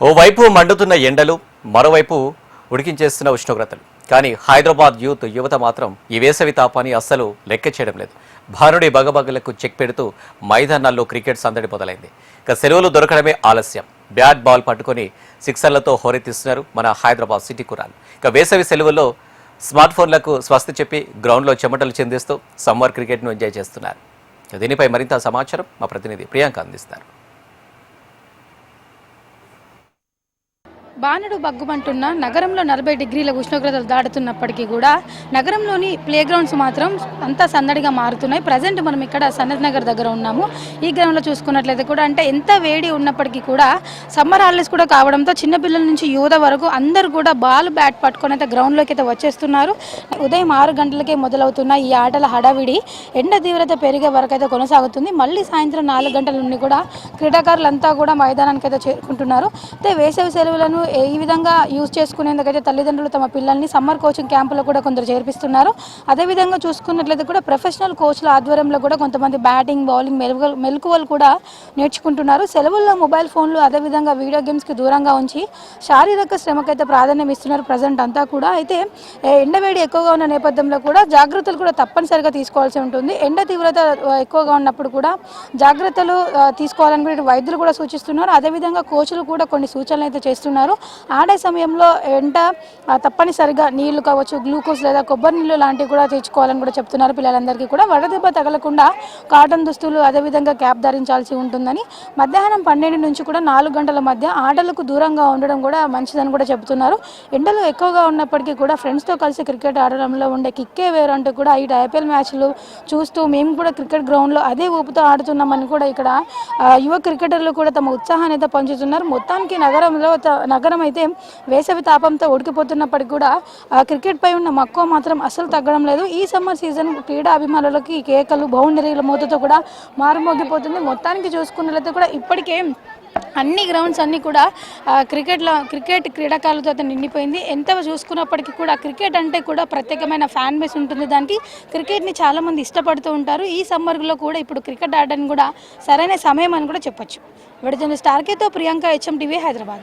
ఓవైపు మండుతున్న ఎండలు, మరోవైపు ఉడికించేస్తున్న ఉష్ణోగ్రతలు. కానీ హైదరాబాద్ యువత మాత్రం ఈ వేసవి తాపాన్ని అస్సలు లెక్క చేయడం లేదు. భానుడి బగబగలకు చెక్ పెడుతూ మైదానాల్లో క్రికెట్ సందడి మొదలైంది. ఇక సెలవులు దొరకడమే ఆలస్యం. బ్యాట్ బాల్ పట్టుకొని సిక్సర్లతో హోరెత్తిస్తున్నారు మన హైదరాబాద్ సిటీ కుర్రాలు. ఇక వేసవి సెలవుల్లో స్మార్ట్ ఫోన్లకు స్వస్తి చెప్పి గ్రౌండ్లో చెమటలు చెందిస్తూ సమ్మర్ క్రికెట్ను ఎంజాయ్ చేస్తున్నారు. దీనిపై మరింత సమాచారం మా ప్రతినిధి ప్రియాంక అందిస్తారు. బాణుడు బగ్గుమంటున్న నగరంలో 40 డిగ్రీల ఉష్ణోగ్రతలు దాటుతున్నప్పటికీ కూడా నగరంలోని ప్లే గ్రౌండ్స్ మాత్రం అంతా సందడిగా మారుతున్నాయి. ప్రజెంట్ మనం ఇక్కడ సనత్ నగర్ దగ్గర ఉన్నాము. ఈ గ్రౌండ్లో చూసుకున్నట్లయితే కూడా అంటే ఎంత వేడి ఉన్నప్పటికీ కూడా సమ్మర్ హాలిడేస్ కూడా కావడంతో చిన్నపిల్లల నుంచి యువత వరకు అందరూ కూడా బాల్ బ్యాట్ పట్టుకొని అయితే గ్రౌండ్లోకి అయితే వచ్చేస్తున్నారు. ఉదయం 6 గంటలకే మొదలవుతున్న ఈ ఆటల హడావిడి ఎండ తీవ్రత పెరిగే వరకు అయితే కొనసాగుతుంది. మళ్ళీ సాయంత్రం 4 గంటల నుండి కూడా క్రీడాకారులంతా కూడా మైదానానికి అయితే చేరుకుంటున్నారు. అయితే వేసవి సెలవులను ఈ విధంగా యూజ్ చేసుకునేందుకైతే తల్లిదండ్రులు తమ పిల్లల్ని సమ్మర్ కోచింగ్ క్యాంపులో కూడా కొందరు చేర్పిస్తున్నారు. అదేవిధంగా చూసుకున్నట్లయితే కూడా ప్రొఫెషనల్ కోచ్ల ఆధ్వర్యంలో కూడా కొంతమంది బ్యాటింగ్, బౌలింగ్ మెలకువలు కూడా నేర్చుకుంటున్నారు. సెలవుల్లో మొబైల్ ఫోన్లు అదేవిధంగా వీడియో గేమ్స్కి దూరంగా ఉంచి శారీరక శ్రమకైతే ప్రాధాన్యం ఇస్తున్నారు ప్రజెంట్ అంతా కూడా. అయితే ఎండవేడి ఎక్కువగా ఉన్న నేపథ్యంలో కూడా జాగ్రత్తలు కూడా తప్పనిసరిగా తీసుకోవాల్సి ఉంటుంది. ఎండ తీవ్రత ఎక్కువగా ఉన్నప్పుడు కూడా జాగ్రత్తలు తీసుకోవాలని కూడా వైద్యులు కూడా సూచిస్తున్నారు. అదేవిధంగా కోచ్లు కూడా కొన్ని సూచనలు అయితే చేస్తున్నారు. ఆడే సమయంలో ఎంట తప్పనిసరిగా నీళ్లు కావచ్చు, గ్లూకోజ్ లేదా కొబ్బరి నీళ్ళు లాంటివి కూడా తెచ్చుకోవాలని కూడా చెప్తున్నారు. పిల్లలందరికీ కూడా వడదెబ్బ తగలకుండా కాటన్ దుస్తులు అదేవిధంగా క్యాప్ ధరించాల్సి ఉంటుందని, మధ్యాహ్నం 12 నుంచి కూడా 4 గంటల మధ్య ఆటలకు దూరంగా ఉండడం కూడా మంచిదని కూడా చెబుతున్నారు. ఎండలు ఎక్కువగా ఉన్నప్పటికీ కూడా ఫ్రెండ్స్తో కలిసి క్రికెట్ ఆడడంలో ఉండే కిక్కే వేరు అంటూ కూడా ఈ ఐపీఎల్ మ్యాచ్లు చూస్తూ మేము కూడా క్రికెట్ గ్రౌండ్లో అదే ఊపుతో ఆడుతున్నామని కూడా ఇక్కడ యువ క్రికెటర్లు కూడా తమ ఉత్సాహాన్ని అయితే పంచుతున్నారు. మొత్తానికి నగరం అయితే వేసవి తాపంతో ఉడికిపోతున్నప్పటికీ కూడా క్రికెట్ పై ఉన్న మక్కువ మాత్రం అస్సలు తగ్గడం లేదు. ఈ సమ్మర్ సీజన్ క్రీడా అభిమానులకి కేకలు, బౌండరీల మూతతో కూడా మారుమోగిపోతుంది. మొత్తానికి చూసుకున్నట్లయితే కూడా ఇప్పటికే అన్ని గ్రౌండ్స్ అన్నీ కూడా క్రికెట్ క్రీడాకారులతో అయితే నిండిపోయింది. ఎంత చూసుకున్నప్పటికీ కూడా క్రికెట్ అంటే కూడా ప్రత్యేకమైన ఫ్యాన్ బేస్ ఉంటుంది. దానికి క్రికెట్ని చాలామంది ఇష్టపడుతూ ఉంటారు. ఈ సమ్మర్లో కూడా ఇప్పుడు క్రికెట్ ఆడడానికి కూడా సరైన సమయం అని కూడా చెప్పొచ్చు. విడుదల స్టార్కేతో ప్రియాంక, HM టీవీ, హైదరాబాద్.